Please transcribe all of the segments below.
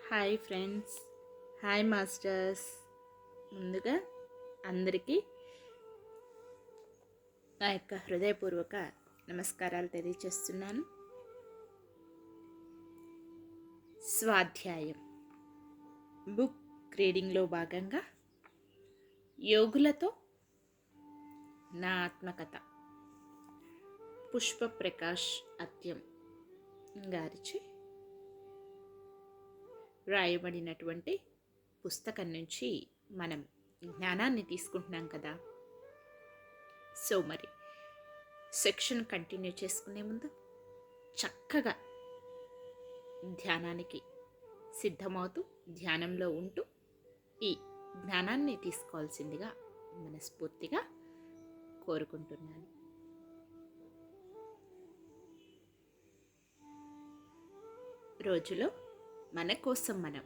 Hi friends, hi masters. ముందుగా అందరికీ నా యొక్క హృదయపూర్వక నమస్కారాలు తెలియచేస్తున్నాను. స్వాధ్యాయం బుక్ రీడింగ్లో భాగంగా యోగులతో నా ఆత్మకథ పుష్ప ప్రకాష్ అత్యం గారిచే రాయబడినటువంటి పుస్తకం నుంచి మనం జ్ఞానాన్ని తీసుకుంటున్నాం కదా. సో మరి సెక్షన్ కంటిన్యూ చేసుకునే ముందు చక్కగా ధ్యానానికి సిద్ధమవుతూ ధ్యానంలో ఉంటూ ఈ జ్ఞానాన్ని తీసుకోవాల్సిందిగా మనస్ఫూర్తిగా కోరుకుంటున్నాను. రోజులో మన కోసం మనం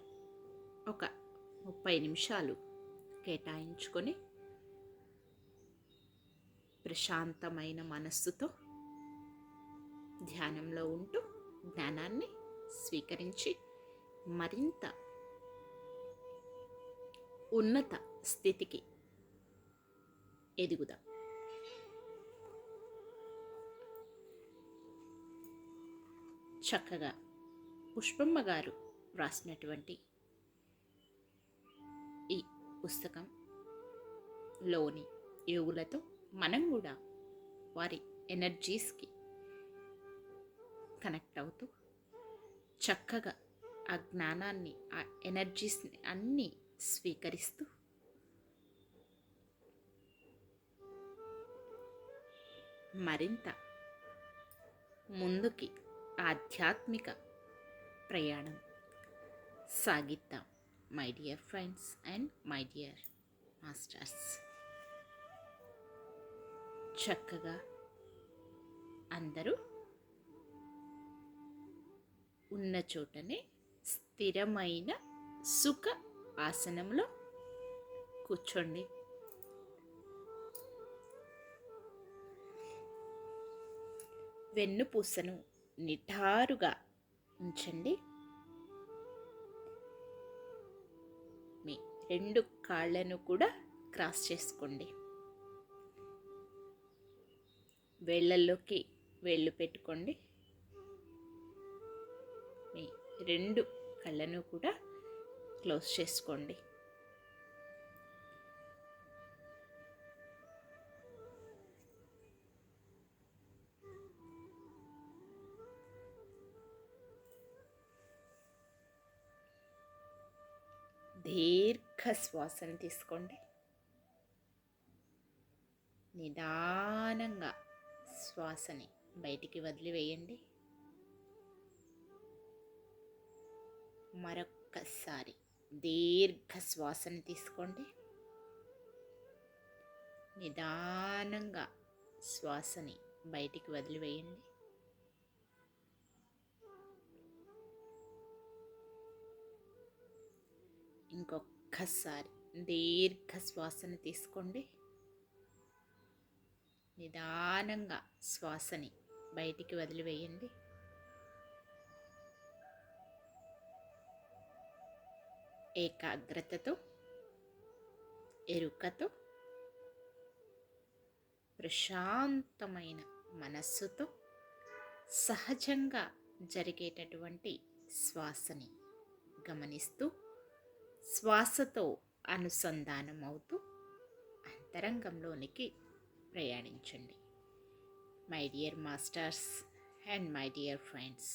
ఒక 30 నిమిషాలు కేటాయించుకొని ప్రశాంతమైన మనస్సుతో ధ్యానంలో ఉంటూ జ్ఞానాన్ని స్వీకరించి మరింత ఉన్నత స్థితికి ఎదుగుదాం. చక్కగా పుష్పమ్మ గారు రాసినటువంటి ఈ పుస్తకంలోని యోగులతో మనం కూడా వారి ఎనర్జీస్కి కనెక్ట్ అవుతూ చక్కగా ఆ జ్ఞానాన్ని, ఆ ఎనర్జీస్ని అన్నీ స్వీకరిస్తూ మరింత ముందుకి ఆధ్యాత్మిక ప్రయాణం సాగిద్దాం. My dear friends and my dear masters, చక్కగా అందరూ ఉన్న చోటనే స్థిరమైన సుఖ ఆసనంలో కూర్చోండి. వెన్నుపూసను నిటారుగా ఉంచండి. మీ 2 కాళ్ళను కూడా క్రాస్ చేసుకోండి. వేళ్ళల్లోకి వేళ్ళు పెట్టుకోండి. మీ 2 కళ్ళను కూడా క్లోజ్ చేసుకోండి. దీర్ఘ శ్వాసను తీసుకోండి. నిదానంగా శ్వాసని బయటికి వదిలివేయండి. మరొక్కసారి దీర్ఘ శ్వాసను తీసుకోండి. నిదానంగా శ్వాసని బయటికి వదిలివేయండి. ఇంకొక్కసారి దీర్ఘ శ్వాసను తీసుకోండి. నిదానంగా శ్వాసని బయటికి వదిలివేయండి. ఏకాగ్రతతో, ఎరుకతో, ప్రశాంతమైన మనస్సుతో సహజంగా జరిగేటటువంటి శ్వాసని గమనిస్తూ శ్వాసతో అనుసంధానం అవుతూ అంతరంగంలోనికి ప్రయాణించండి. My dear masters and my dear friends,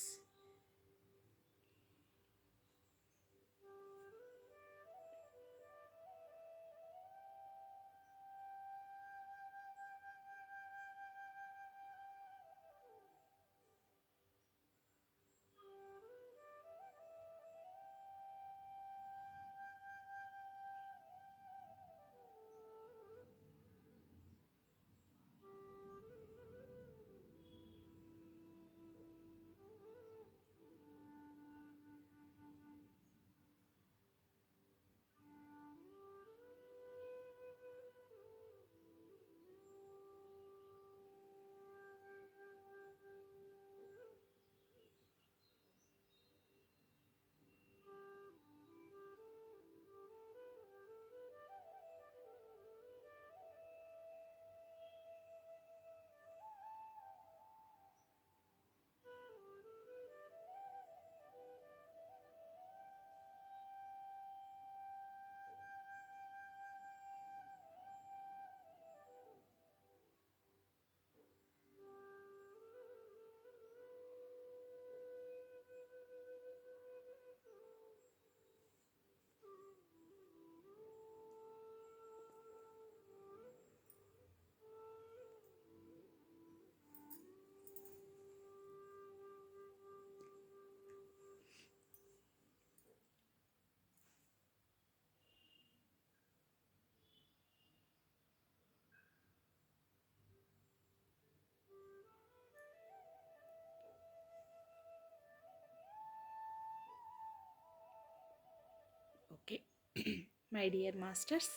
my dear masters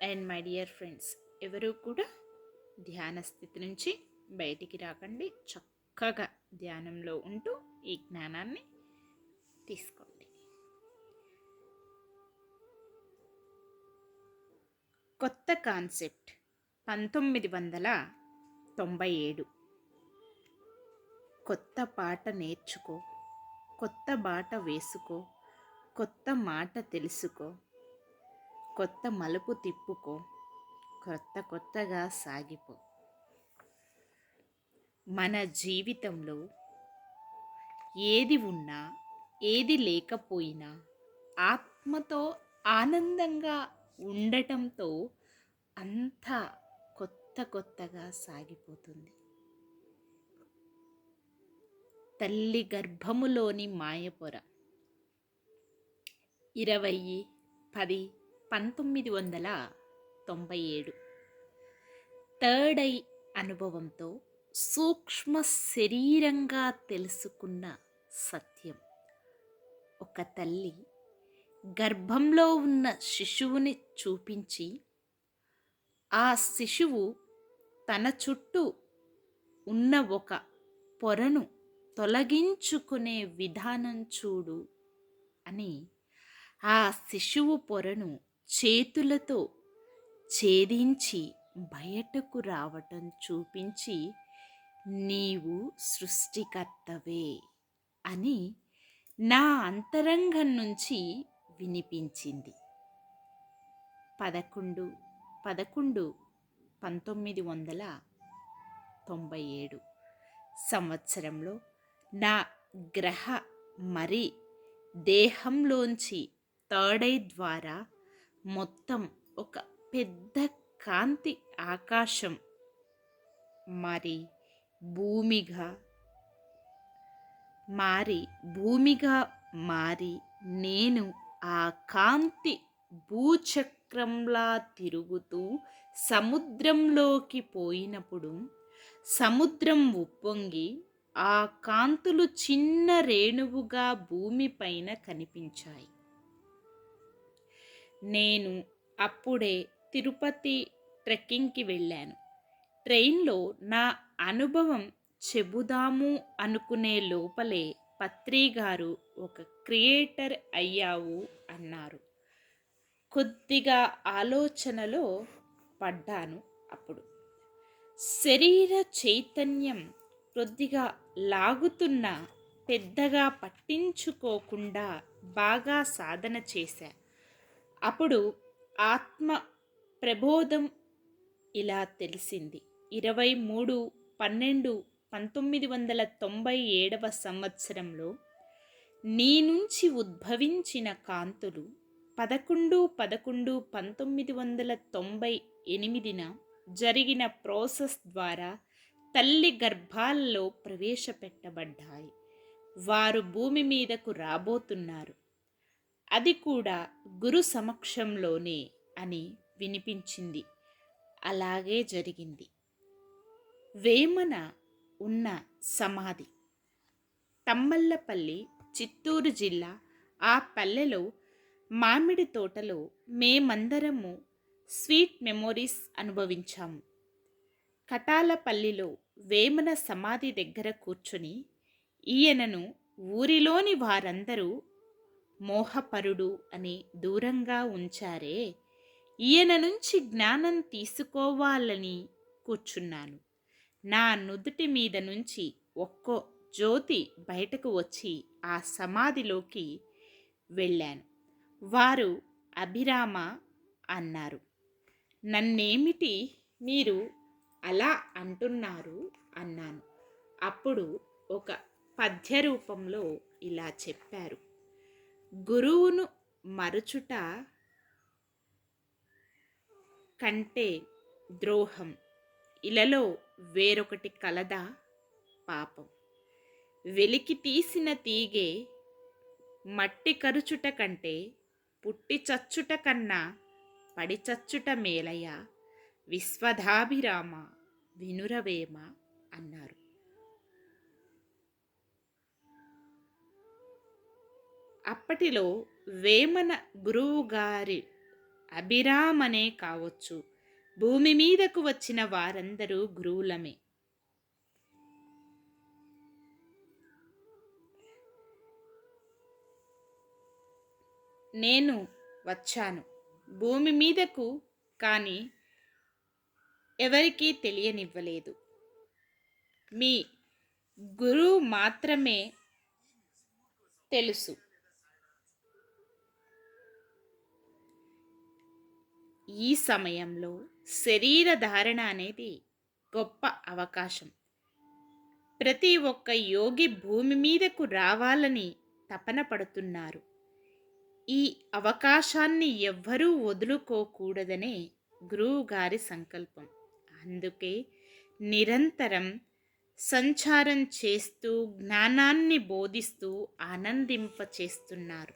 and my dear friends, ఎవరు కూడా ధ్యాన స్థితి నుంచి బయటికి రాకండి. చక్కగా ధ్యానంలో ఉంటూ ఈ జ్ఞానాన్ని తీసుకోండి. కొత్త కాన్సెప్ట్ 1997. కొత్త పాట నేర్చుకో, కొత్త బాట వేసుకో, కొత్త మాట తెలుసుకో, కొత్త మలుపు తిప్పుకో, కొత్తగా సాగిపో. మన జీవితంలో ఏది ఉన్నా ఏది లేకపోయినా ఆత్మతో ఆనందంగా ఉండటంతో అంతా కొత్తగా సాగిపోతుంది. తల్లి గర్భములోని మాయపొర 20/10/1997. థర్డ్ ఐ అనుభవంతో సూక్ష్మ శరీరంగా తెలుసుకున్న సత్యం. ఒక తల్లి గర్భంలో ఉన్న శిశువుని చూపించి, ఆ శిశువు తన చుట్టూ ఉన్న ఒక పొరను తొలగించుకునే విధానం చూడు అని ఆ శిశువు పొరను చేతులతో ఛేదించి బయటకు రావటం చూపించి, నీవు సృష్టికర్తవే అని నా అంతరంగం నుంచి వినిపించింది. 11/11/1997 సంవత్సరంలో నా గ్రహ మరి దేహంలోంచి థర్డ్ ఐ ద్వారా మొత్తం ఒక పెద్ద కాంతి ఆకాశం మారి భూమిగా మారి నేను ఆ కాంతి భూచక్రంలా తిరుగుతూ సముద్రంలోకి పోయినప్పుడు సముద్రం ఉప్పొంగి ఆ కాంతులు చిన్న రేణువుగా భూమిపైన కనిపించాయి. నేను అప్పుడే తిరుపతి ట్రెక్కింగ్కి వెళ్ళాను. ట్రైన్లో నా అనుభవం చెబుదాము అనుకునే లోపలే పత్రి గారు ఒక క్రియేటర్ అయ్యావు అన్నారు. కొద్దిగా ఆలోచనలో పడ్డాను. అప్పుడు శరీర చైతన్యం కొద్దిగా లాగుతున్నా పెద్దగా పట్టించుకోకుండా బాగా సాధన చేశా. అప్పుడు ఆత్మ ప్రబోధం ఇలా తెలిసింది. 23/12/1997 సంవత్సరంలో నీ నుంచి ఉద్భవించిన కాంతులు 11/11/1998 జరిగిన ప్రాసెస్ ద్వారా తల్లి గర్భాల్లో ప్రవేశపెట్టబడ్డాయి. వారు భూమి మీదకు రాబోతున్నారు, అది కూడా గురు సమక్షంలోనే అని వినిపించింది. అలాగే జరిగింది. వేమన ఉన్న సమాధి తమ్మల్లపల్లి, చిత్తూరు జిల్లా. ఆ పల్లెలో మామిడి తోటలో మేమందరము స్వీట్ మెమొరీస్ అనుభవించాము. కటాలపల్లిలో వేమన సమాధి దగ్గర కూర్చుని ఈయనను ఊరిలోని వారందరూ మోహపరుడు అని దూరంగా ఉంచారే, ఈయన నుంచి జ్ఞానం తీసుకోవాలని కూర్చున్నాను. నా నుదుటి మీద నుంచి ఒక్కో జ్యోతి బయటకు వచ్చి ఆ సమాధిలోకి వెళ్ళాను. వారు అభిరామ అన్నారు. నన్నేమిటి మీరు అలా అంటున్నారు అన్నాను. అప్పుడు ఒక పద్య రూపంలో ఇలా చెప్పారు. గురువును మరచుట కంటే ద్రోహం ఇలలో వేరొకటి కలదా పాపం. వెలికి తీసిన తీగే మట్టి కరుచుట కంటే పుట్టి చచ్చుట కన్నా పడి చచ్చుట మేలయ, విశ్వధాభిరామ వినురవేమ అన్నారు. అప్పటిలో వేమన గురువు గారి అభిరామనే కావచ్చు. భూమి మీదకు వచ్చిన వారందరూ గురువులమే. నేను వచ్చాను భూమి మీదకు, కానీ ఎవరికీ తెలియనివ్వలేదు. మీ గురువు మాత్రమే తెలుసు. ఈ సమయంలో శరీర ధారణ అనేది గొప్ప అవకాశం. ప్రతి ఒక్క యోగి భూమి మీదకు రావాలని తపన పడుతున్నారు. ఈ అవకాశాన్ని ఎవ్వరూ వదులుకోకూడదనే గురువు గారి సంకల్పం. అందుకే నిరంతరం సంచారం చేస్తూ జ్ఞానాన్ని బోధిస్తూ ఆనందింపచేస్తున్నారు.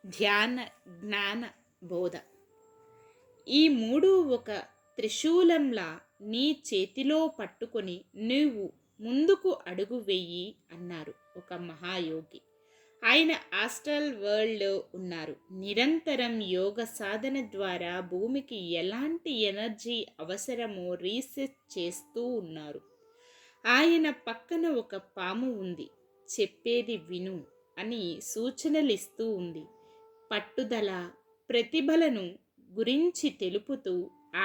ధ్యాన, జ్ఞాన, బోధ ఈ మూడు ఒక త్రిశూలంలా నీ చేతిలో పట్టుకొని నువ్వు ముందుకు అడుగు వెయ్యి అన్నారు ఒక మహాయోగి. ఆయన ఆస్ట్రల్ వరల్డ్లో ఉన్నారు. నిరంతరం యోగ సాధన ద్వారా భూమికి ఎలాంటి ఎనర్జీ అవసరమో రీసెర్చ్ చేస్తూ ఉన్నారు. ఆయన పక్కన ఒక పాము ఉంది. చెప్పేది విను అని సూచనలిస్తూ ఉంది. పట్టుదల, ప్రతిభలను గురించి తెలుపుతూ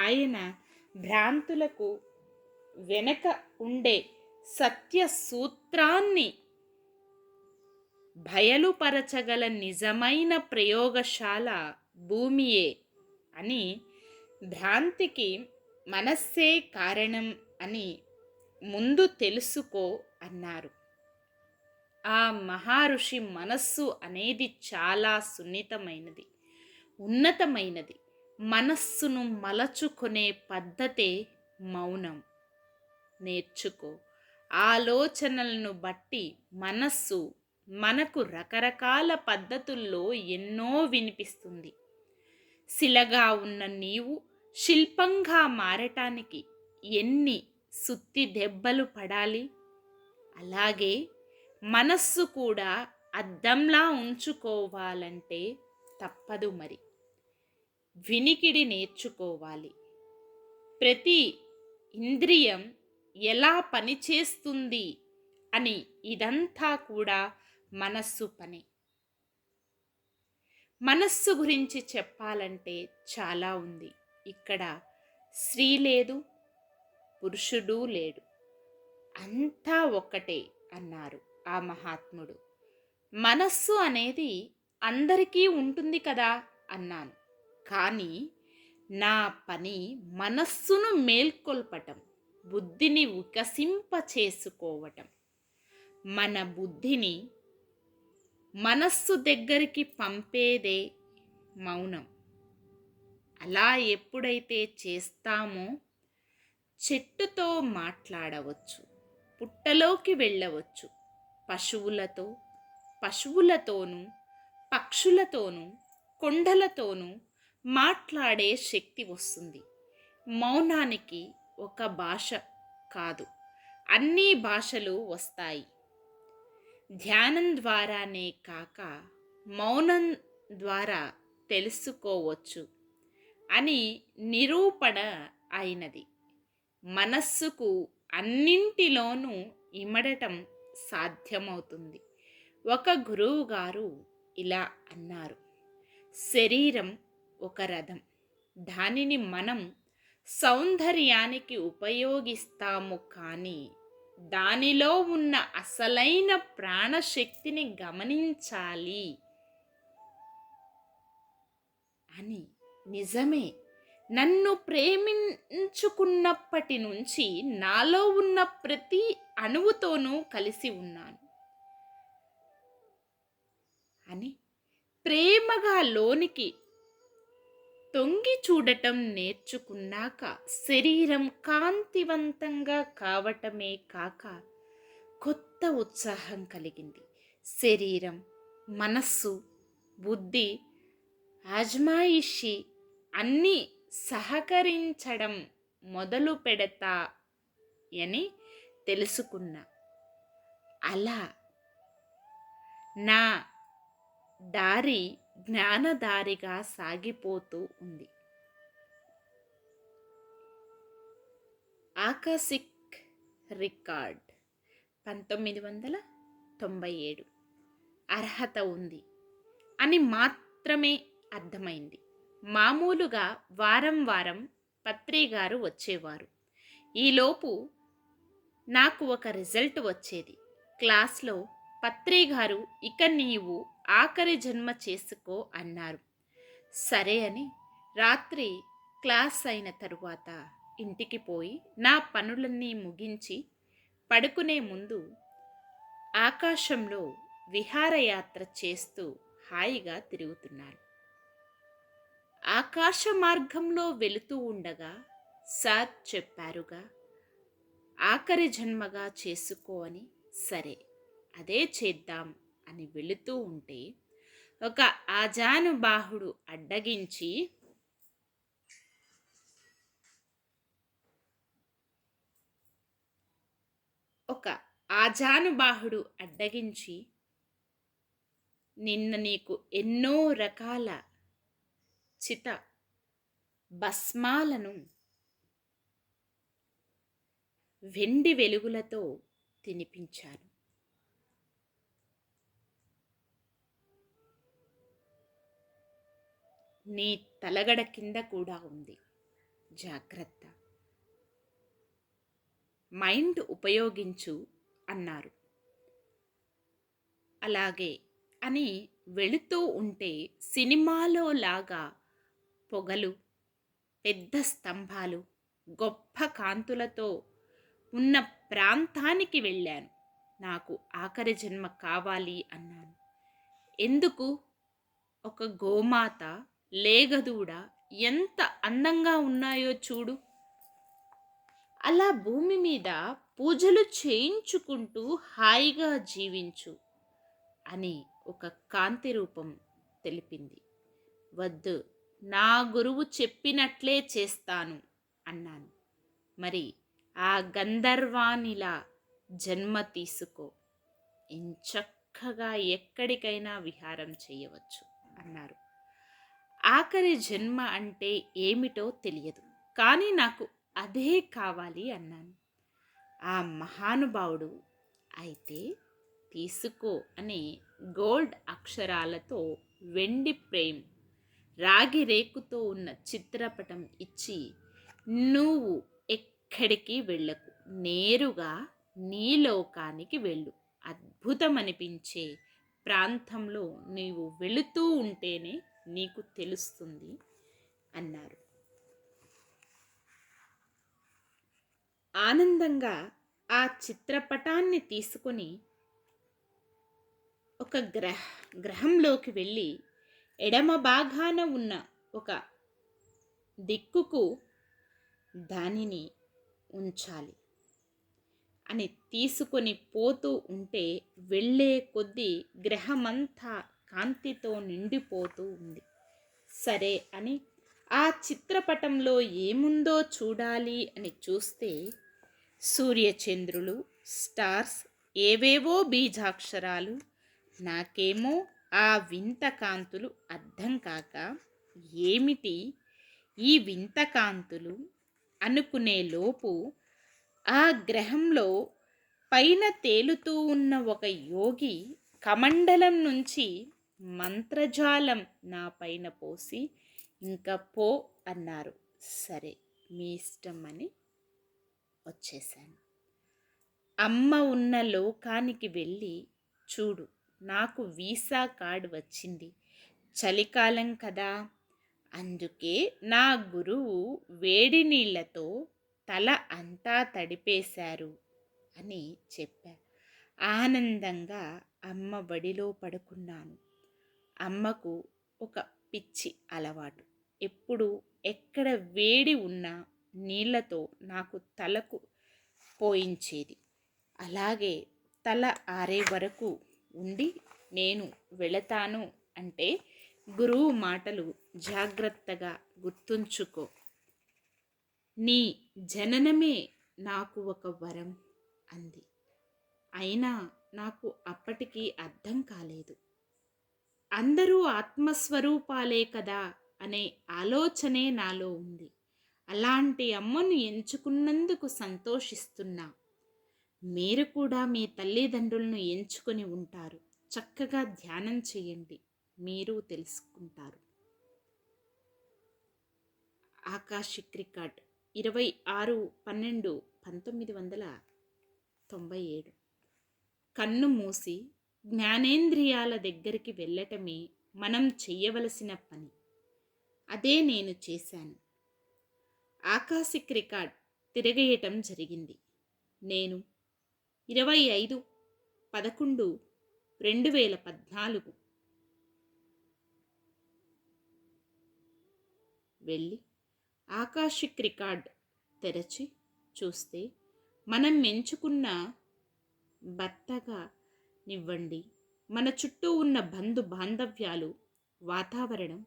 ఆయన భ్రాంతులకు వెనక ఉండే సత్య సూత్రాన్ని బయలుపరచగల నిజమైన ప్రయోగశాల భూమియే అని, భ్రాంతికి మనస్సే కారణం అని ముందు తెలుసుకో అన్నారు. ఆ మహర్షి మనస్సు అనేది చాలా సున్నితమైనది, ఉన్నతమైనది. మనస్సును మలచుకునే పద్ధతే మౌనం. నేర్చుకో. ఆలోచనలను బట్టి మనస్సు మనకు రకరకాల పద్ధతుల్లో ఎన్నో వినిపిస్తుంది. శిలగా ఉన్న నీవు శిల్పంగా మారటానికి ఎన్ని సుత్తి దెబ్బలు పడాలి? అలాగే మనస్సు కూడా అద్దంలా ఉంచుకోవాలంటే తప్పదు మరి. వినికిడి నేర్చుకోవాలి. ప్రతి ఇంద్రియం ఎలా పనిచేస్తుంది అని, ఇదంతా కూడా మనస్సు పని. మనస్సు గురించి చెప్పాలంటే చాలా ఉంది. ఇక్కడ స్త్రీ లేదు, పురుషుడు లేడు, అంతా ఒక్కటే అన్నారు ఆ మహాత్ముడు. మనస్సు అనేది అందరికీ ఉంటుంది కదా అన్నాను. కానీ నా పని మనస్సును మేల్కొల్పటం, బుద్ధిని వికసింప చేసుకోవటం. మన బుద్ధిని మనస్సు దగ్గరికి పంపేదే మౌనం. అలా ఎప్పుడైతే చేస్తామో చెట్టుతో మాట్లాడవచ్చు, పుట్టలోకి వెళ్ళవచ్చు, పశువులతోనూ పక్షులతోనూ కొండలతోనూ మాట్లాడే శక్తి వస్తుంది. మౌనానికి ఒక భాష కాదు, అన్ని భాషలు వస్తాయి. ధ్యానం ద్వారానే కాక మౌనం ద్వారా తెలుసుకోవచ్చు అని నిరూపణ అయినది. మనస్సుకు అన్నింటిలోనూ ఇమడటం సాధ్యమవుతుంది. ఒక గురువు గారు ఇలా అన్నారు: శరీరం ఒక రథం, దానిని మనం సౌందర్యానికి ఉపయోగిస్తాము, కానీ దానిలో ఉన్న అసలైన ప్రాణశక్తిని గమనించాలి అని. నిజమే. నన్ను ప్రేమించుకున్నప్పటి నుంచి నాలో ఉన్న ప్రతి అణువుతోనూ కలిసి ఉన్నాను అని ప్రేమగా లోనికి తొంగి చూడటం నేర్చుకున్నాక శరీరం కాంతివంతంగా కావటమే కాక కొత్త ఉత్సాహం కలిగింది. శరీరం, మనస్సు, బుద్ధి, ఆజ్మాయిషి అన్నీ సహకరించడం మొదలు పెడతాయని తెలుసుకున్నా. అలా నా దారి జ్ఞానదారిగా సాగిపోతూ ఉంది. ఆకాశిక్ రికార్డ్ 1997 అర్హత ఉంది అని మాత్రమే అర్థమైంది. మామూలుగా వారం వారం పత్రి గారు వచ్చేవారు. ఈలోపు నాకు ఒక రిజల్ట్ వచ్చేది. క్లాస్లో పత్రి గారు ఇక నీవు ఆఖరి జన్మ చేసుకో అన్నారు. సరే అని రాత్రి క్లాస్ అయిన తరువాత ఇంటికి పోయి నా పనులన్నీ ముగించి పడుకునే ముందు ఆకాశంలో విహారయాత్ర చేస్తూ హాయిగా తిరుగుతున్నాను. ఆకాశ మార్గంలో వెళుతూ ఉండగా సార్ చెప్పారుగా ఆఖరి జన్మగా చేసుకో అని. సరే అదే చేద్దాం అని వెళుతూ ఉంటే ఒక ఆజానుబాహుడు అడ్డగించి నిన్న నీకు ఎన్నో రకాల చిత భస్మాలను వెండి వెలుగులతో తినిపించాను. నీ తలగడ కింద కూడా ఉంది, జాగ్రత్త, మైండ్ ఉపయోగించు అన్నారు. అలాగే అని వెళుతూ ఉంటే సినిమాలో లాగా పొగలు, పెద్ద స్తంభాలు, గొప్ప కాంతులతో ఉన్న ప్రాంతానికి వెళ్ళాను. నాకు ఆఖరి జన్మ కావాలి అన్నాను. ఎందుకు? ఒక గోమాత, లేగదూడ ఎంత అందంగా ఉన్నాయో చూడు. అలా భూమి మీద పూజలు చేయించుకుంటూ హాయిగా జీవించు అని ఒక కాంతి రూపం తెలిపింది. వద్దు, నా గురువు చెప్పినట్లే చేస్తాను అన్నాను. మరి ఆ గంధర్వానిలా జన్మ తీసుకో, ఎంచక్కగా ఎక్కడికైనా విహారం చేయవచ్చు అన్నారు. ఆఖరి జన్మ అంటే ఏమిటో తెలియదు, కానీ నాకు అదే కావాలి అన్నాను. ఆ మహానుభావుడు అయితే తీసుకో అని గోల్డ్ అక్షరాలతో వెండి ఫ్రేమ్, రాగి రేకుతో ఉన్న చిత్రపటం ఇచ్చి, నువ్వు ఎక్కడికి వెళ్ళకు, నేరుగా నీ లోకానికి వెళ్ళు, అద్భుతమనిపించే ప్రాంతంలో నీవు వెళుతూ ఉంటేనే నీకు తెలుస్తుంది అన్నారు. ఆనందంగా ఆ చిత్రపటాన్ని తీసుకొని ఒక గ్రహంలోకి వెళ్ళి ఎడమ భాగాన ఉన్న ఒక దిక్కుకు దానిని ఉంచాలి అని తీసుకొని పోతూ ఉంటే వెళ్ళే కొద్దీ గ్రహమంతా కాంతితో నిండిపోతూ ఉంది. సరే అని ఆ చిత్రపటంలో ఏముందో చూడాలి అని చూస్తే సూర్యచంద్రులు, స్టార్స్, ఏవేవో బీజాక్షరాలు. నాకేమో ఆ వింత కాంతులు అర్థం కాక, ఏమిటి ఈ వింత కాంతులు అనుకునే లోపు ఆ గ్రహంలో పైన తేలుతూ ఉన్న ఒక యోగి కమండలం నుంచి మంత్రజాలం నా పైన పోసి ఇంకా పో అన్నారు. సరే మీ ఇష్టం అని వచ్చేసాను. అమ్మ ఉన్న లోకానికి వెళ్ళి చూడు, నాకు వీసా కార్డు వచ్చింది, చలికాలం కదా, అందుకే నా గురువు వేడి నీళ్లతో తల అంతా తడిపేశారు అని చెప్పా. ఆనందంగా అమ్మ బడిలో పడుకున్నాను. అమ్మకు ఒక పిచ్చి అలవాటు, ఎప్పుడు ఎక్కడ వేడి ఉన్నా నీళ్లతో నాకు తలకు పోయించేది. అలాగే తల ఆరే వరకు ఉండి నేను వెళతాను అంటే గురువు మాటలు జాగ్రత్తగా గుర్తుంచుకో, నీ జననమే నాకు ఒక వరం అంది. అయినా నాకు అప్పటికి అర్థం కాలేదు. అందరూ ఆత్మస్వరూపాలే కదా అనే ఆలోచనే నాలో ఉంది. అలాంటి అమ్మను ఎంచుకున్నందుకు సంతోషిస్తున్నా. మీరు కూడా మీ తల్లిదండ్రులను ఎంచుకొని ఉంటారు. చక్కగా ధ్యానం చేయండి. మీరు తెలుసుకుంటారు. Akashic record 26/12/1997. కన్ను మూసి జ్ఞానేంద్రియాల దగ్గరికి వెళ్ళటమే మనం చెయ్యవలసిన పని. అదే నేను చేశాను. ఆకాశిక్ రికార్డ్ తిరగేయటం జరిగింది. నేను 25/11/2014 వెళ్ళి ఆకాశిక్ రికార్డ్ తెరచి చూస్తే మనం ఎంచుకున్న భర్తగా నివ్వండి, మన చుట్టూ ఉన్న బంధు బాంధవ్యాలు, వాతావరణం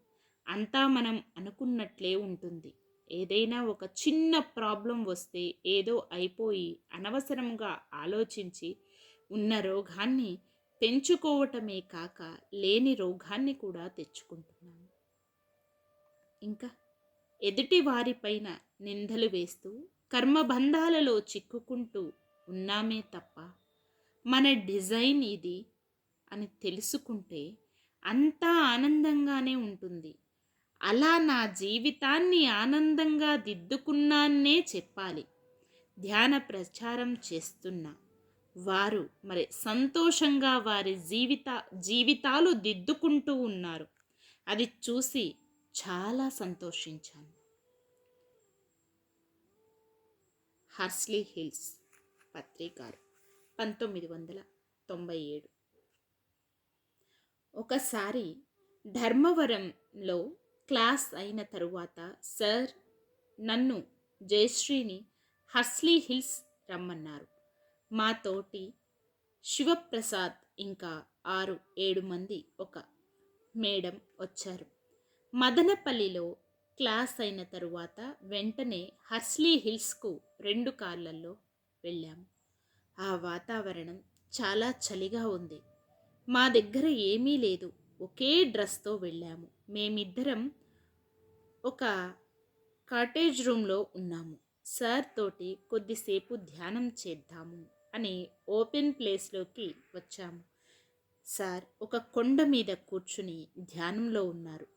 అంతా మనం అనుకున్నట్లే ఉంటుంది. ఏదైనా ఒక చిన్న ప్రాబ్లం వస్తే ఏదో అయిపోయి అనవసరంగా ఆలోచించి ఉన్న రోగాన్ని పెంచుకోవటమే కాక లేని రోగాన్ని కూడా తెచ్చుకుంటున్నాము. ఇంకా ఎదుటి వారిపైన నిందలు వేస్తూ కర్మబంధాలలో చిక్కుకుంటూ ఉన్నామే తప్ప మన డిజైన్ ఇది అని తెలుసుకుంటే అంతా ఆనందంగానే ఉంటుంది. అలా నా జీవితాన్ని ఆనందంగా దిద్దుకున్నానే చెప్పాలి. ధ్యాన ప్రచారం చేస్తున్న వారు మరి సంతోషంగా వారి జీవితాలు దిద్దుకుంటూ ఉన్నారు. అది చూసి చాలా సంతోషించాను. హర్స్లీ హిల్స్ పత్రికారు 1997. ఒకసారి ధర్మవరంలో క్లాస్ అయిన తరువాత సార్ నన్ను జయశ్రీని హర్స్లీ హిల్స్ రమ్మన్నారు. మా తోటి శివప్రసాద్ ఇంకా 6-7 మంది ఒక మేడం వచ్చారు. మదనపల్లిలో క్లాస్ అయిన తరువాత వెంటనే హర్స్లీ హిల్స్కు 2 కార్లలో వెళ్ళాము. ఆ వాతావరణం చాలా చలిగా ఉంది. మా దగ్గర ఏమీ లేదు. ఒకే డ్రెస్తో వెళ్ళాము. మేమిద్దరం ఒక కాటేజ్ రూమ్లో ఉన్నాము. సార్ తోటి కొద్దిసేపు ధ్యానం చేద్దాము అని ఓపెన్ ప్లేస్లోకి వచ్చాము. సార్ ఒక కొండ మీద కూర్చుని ధ్యానంలో ఉన్నారు.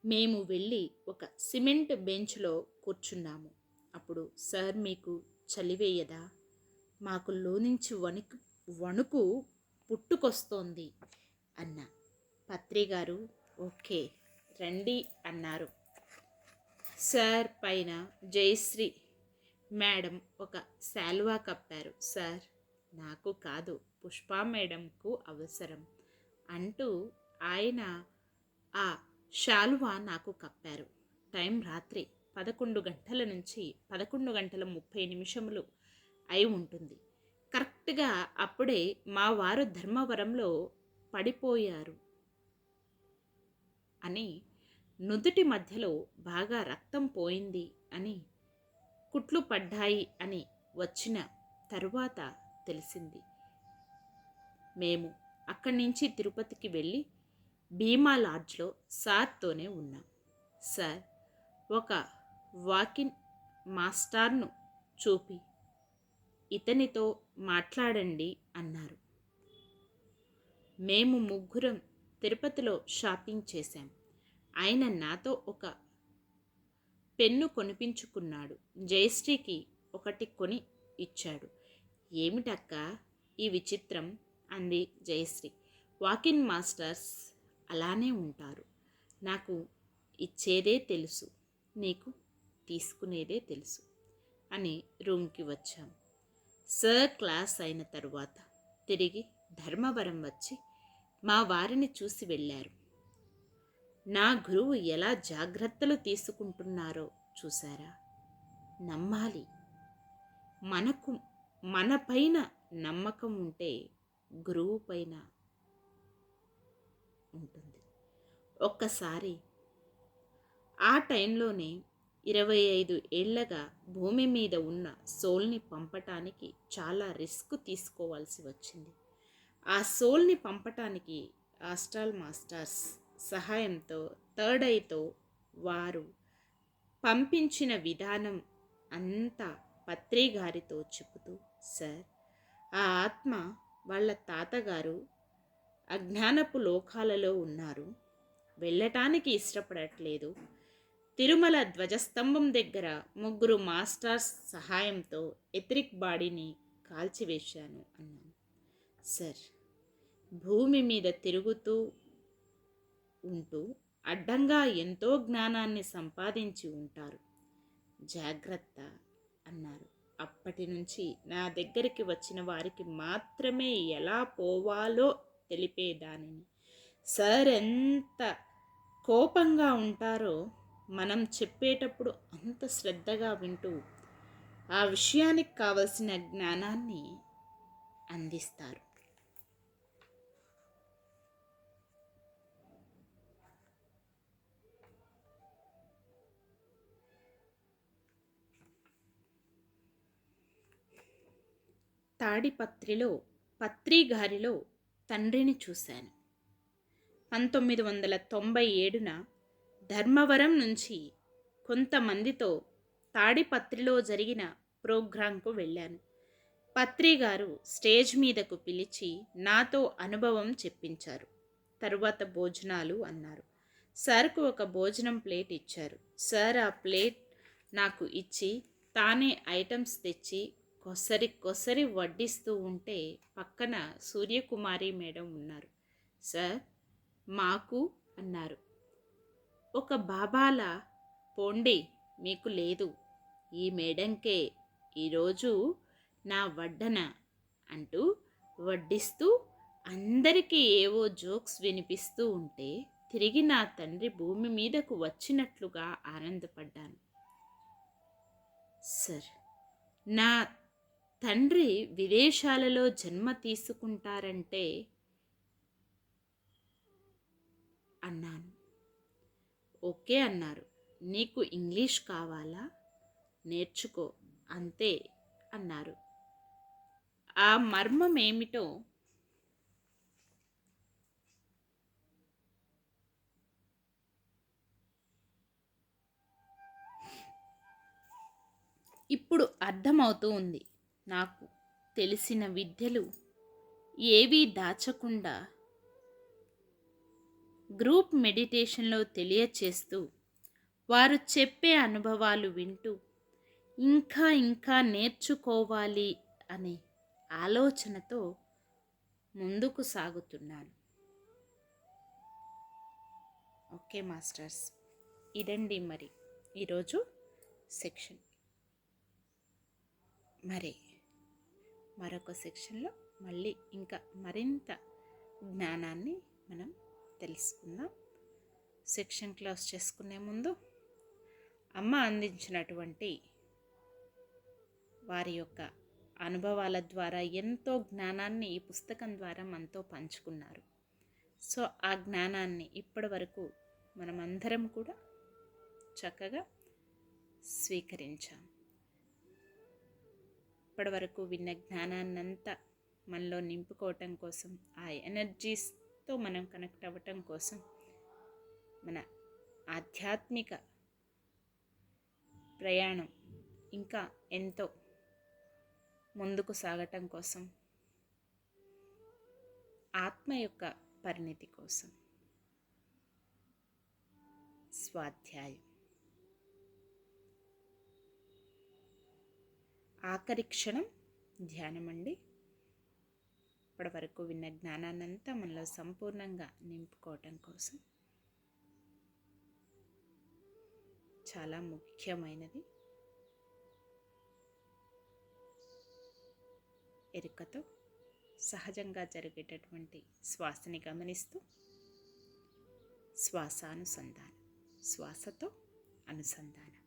మేము వెళ్ళి ఒక సిమెంట్ బెంచ్లో కూర్చున్నాము. అప్పుడు సార్ మీకు చలివేయదా? మాకు లోనుంచి వణుకు పుట్టుకొస్తోంది అన్న. పత్రిగారు ఓకే రండి అన్నారు. సార్ పైన జయశ్రీ మేడం ఒక శాలువా కప్పారు. సార్ నాకు కాదు, పుష్పా మేడంకు అవసరం అంటూ ఆయన ఆ శాలువా నాకు కప్పారు. టైం రాత్రి 11 గంటల నుంచి 11:30 అయి ఉంటుంది. కరెక్ట్గా అప్పుడే మా వారు ధర్మవరంలో పడిపోయారు అని, నుదుటి మధ్యలో బాగా రక్తం పోయింది అని, కుట్లు పడ్డాయి అని వచ్చిన తరువాత తెలిసింది. మేము అక్కడి నుంచి తిరుపతికి వెళ్ళి భీమా లాడ్జ్లో సార్తోనే ఉన్నాం. సార్ ఒక వాకిన్ మాస్టర్ను చూపి ఇతనితో మాట్లాడండి అన్నారు. మేము ముగ్గురం తిరుపతిలో షాపింగ్ చేశాం. ఆయన నాతో ఒక పెన్ను కొనిపించుకున్నాడు. జయశ్రీకి ఒకటి కొని ఇచ్చాడు. ఏమిటక్క ఈ విచిత్రం అంది జయశ్రీ. వాకిన్ మాస్టర్స్ అలానే ఉంటారు. నాకు ఇచ్చేదే తెలుసు, నీకు తీసుకునేదే తెలుసు అని రూమ్కి వచ్చాం. సార్ క్లాస్ అయిన తరువాత తిరిగి ధర్మవరం వచ్చి మా వారిని చూసి వెళ్ళారు. నా గురువు ఎలా జాగ్రత్తలు తీసుకుంటున్నారో చూసారా? నమ్మాలి. మన పైన నమ్మకం ఉంటే గురువు పైన ఉంటుంది. ఒక్కసారి ఆ టైంలోనే 25 ఏళ్లగా భూమి మీద ఉన్న సోల్ని పంపటానికి చాలా రిస్క్ తీసుకోవాల్సి వచ్చింది. ఆ సోల్ని పంపటానికి ఆస్ట్రాల్ మాస్టర్స్ సహాయంతో థర్డ్ ఐతో వారు పంపించిన విధానం అంతా పత్రి గారితో చెబుతూ, సార్, ఆ ఆత్మ వాళ్ళ తాతగారు అజ్ఞానపు లోకాలలో ఉన్నారు, వెళ్ళటానికి ఇష్టపడట్లేదు. తిరుమల ధ్వజస్తంభం దగ్గర ముగ్గురు మాస్టర్స్ సహాయంతో ఎథరిక్ బాడీని కాల్చివేశాను అన్నాను. సార్, భూమి మీద తిరుగుతూ ఉంటూ అడ్డంగా ఎంతో జ్ఞానాన్ని సంపాదించి ఉంటారు, జాగ్రత్త అన్నారు. అప్పటి నుంచి నా దగ్గరికి వచ్చిన వారికి మాత్రమే ఎలా పోవాలో తెలిపేదానిని. సార్ ఎంత కోపంగా ఉంటారో మనం చెప్పేటప్పుడు అంత శ్రద్ధగా వింటూ ఆ విషయానికి కావలసిన జ్ఞానాన్ని అందిస్తారు. తాడిపత్రిలో పత్రి గారిలో తండ్రిని చూశాను. 1997న ధర్మవరం నుంచి కొంతమందితో తాడిపత్రిలో జరిగిన ప్రోగ్రాంకు వెళ్ళాను. పత్రి గారు స్టేజ్ మీదకు పిలిచి నాతో అనుభవం చెప్పించారు. తరువాత భోజనాలు అన్నారు. సార్కు ఒక భోజనం ప్లేట్ ఇచ్చారు. సార్ ఆ ప్లేట్ నాకు ఇచ్చి తానే ఐటమ్స్ తెచ్చి కొసరి కొసరి వడ్డిస్తూ ఉంటే పక్కన సూర్యకుమారి మేడం ఉన్నారు. సార్, మాకు అన్నారు. ఒక బాబాలా, పోండి మీకు లేదు, ఈ మేడంకే ఈరోజు నా వడ్డన అంటూ వడ్డిస్తూ అందరికీ ఏవో జోక్స్ వినిపిస్తూ ఉంటే తిరిగి నా తండ్రి భూమి మీదకు వచ్చినట్లుగా ఆనందపడ్డాను. సార్, నా తండ్రి విదేశాలలో జన్మ తీసుకుంటారంటే అన్నాను. ఓకే అన్నారు. నీకు ఇంగ్లీష్ కావాలా, నేర్చుకో అంతే అన్నారు. ఆ మర్మం ఏమిటో ఇప్పుడు అర్థమవుతూ ఉంది. నాకు తెలిసిన విద్యలు ఏవీ దాచకుండా గ్రూప్ మెడిటేషన్లో తెలియచేస్తూ వారు చెప్పే అనుభవాలు వింటూ ఇంకా ఇంకా నేర్చుకోవాలి అనే ఆలోచనతో ముందుకు సాగుతున్నాను. ఓకే మాస్టర్స్, ఇదండి మరి ఈరోజు సెక్షన్. మరి మరొక సెక్షన్లో మళ్ళీ ఇంకా మరింత జ్ఞానాన్ని మనం తెలుసుకుందాం. సెక్షన్ క్లోజ్ చేసుకునే ముందు అమ్మ అందించినటువంటి వారి యొక్క అనుభవాల ద్వారా ఎంతో జ్ఞానాన్ని ఈ పుస్తకం ద్వారా మనతో పంచుకున్నారు. సో ఆ జ్ఞానాన్ని ఇప్పటి వరకు మనమందరం కూడా చక్కగా స్వీకరించాం. ఇప్పటి వరకు విన్న జ్ఞానాన్నంతా మనలో నింపుకోవటం కోసం, ఆ ఎనర్జీస్తో మనం కనెక్ట్ అవ్వటం కోసం, మన ఆధ్యాత్మిక ప్రయాణం ఇంకా ఎంతో ముందుకు సాగటం కోసం, ఆత్మ యొక్క పరిణితి కోసం స్వాధ్యాయం. ఆఖరి క్షణం ధ్యానం అండి. ఇప్పటి వరకు విన్న జ్ఞానాన్నంతా మనలో సంపూర్ణంగా నింపుకోవటం కోసం చాలా ముఖ్యమైనది. ఎరుకతో సహజంగా జరిగేటటువంటి శ్వాసని గమనిస్తూ శ్వాసానుసంధానం, శ్వాసతో అనుసంధానం.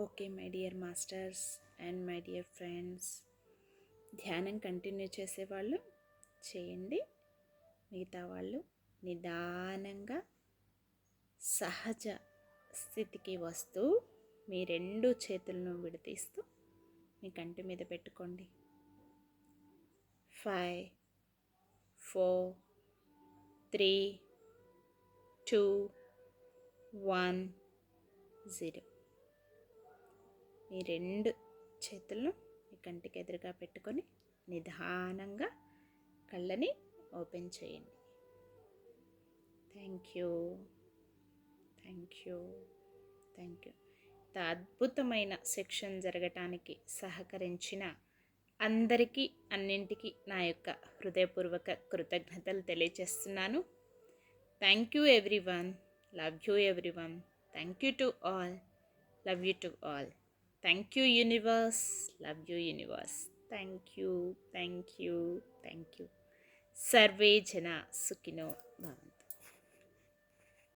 Okay my dear masters and my dear friends, ధ్యానం కంటిన్యూ చేసేవాళ్ళు చేయండి. మిగతా వాళ్ళు నిదానంగా సహజ స్థితికి వస్తూ మీ రెండు చేతులను విడదీస్తూ మీ కంటి మీద పెట్టుకోండి. 5 4 3 2 1 0. మీ రెండు చేతులను మీ కంటికి ఎదురుగా పెట్టుకొని నిదానంగా కళ్ళని ఓపెన్ చేయండి. Thank you. ఇంత అద్భుతమైన సెక్షన్ జరగటానికి సహకరించిన అందరికీ అన్నింటికీ నా యొక్క హృదయపూర్వక కృతజ్ఞతలు తెలియజేస్తున్నాను. Thank you everyone. Love you everyone. Thank you to all. Love you to all. Thank you universe. Love you universe. Thank you. Survey జన సుఖినో భవంతు.